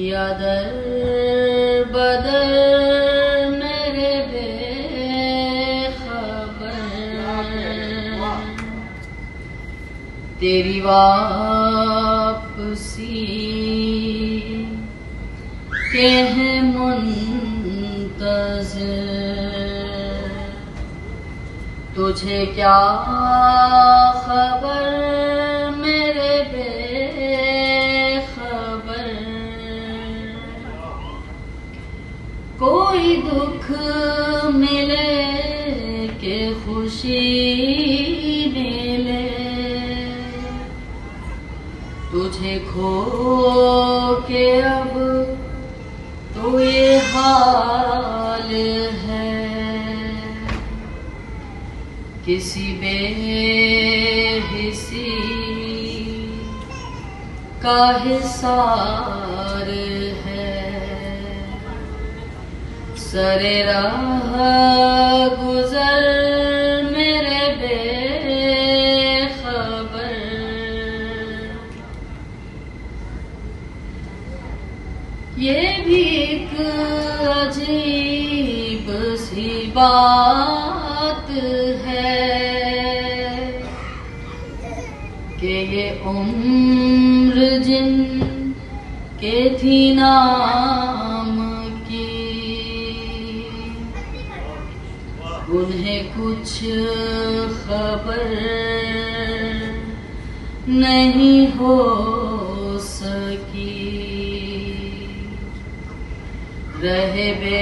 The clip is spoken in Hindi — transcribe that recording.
यादर बदर मेरे बेखबर तेरी वापसी के हैं मुंतज़िर। तुझे क्या खबर मेरे बेखबर, कोई दुख मिले के खुशी मिले, तुझे खो के अब तो ये हाल है। किसी बेहिसी का हिसार है, सरे राह गुजर मेरे बेखबर। ये भी एक अजीब सी बात है कि ये उम्र जिन के थी नाम की, उन्हें कुछ खबर नहीं हो सकी। रहे बे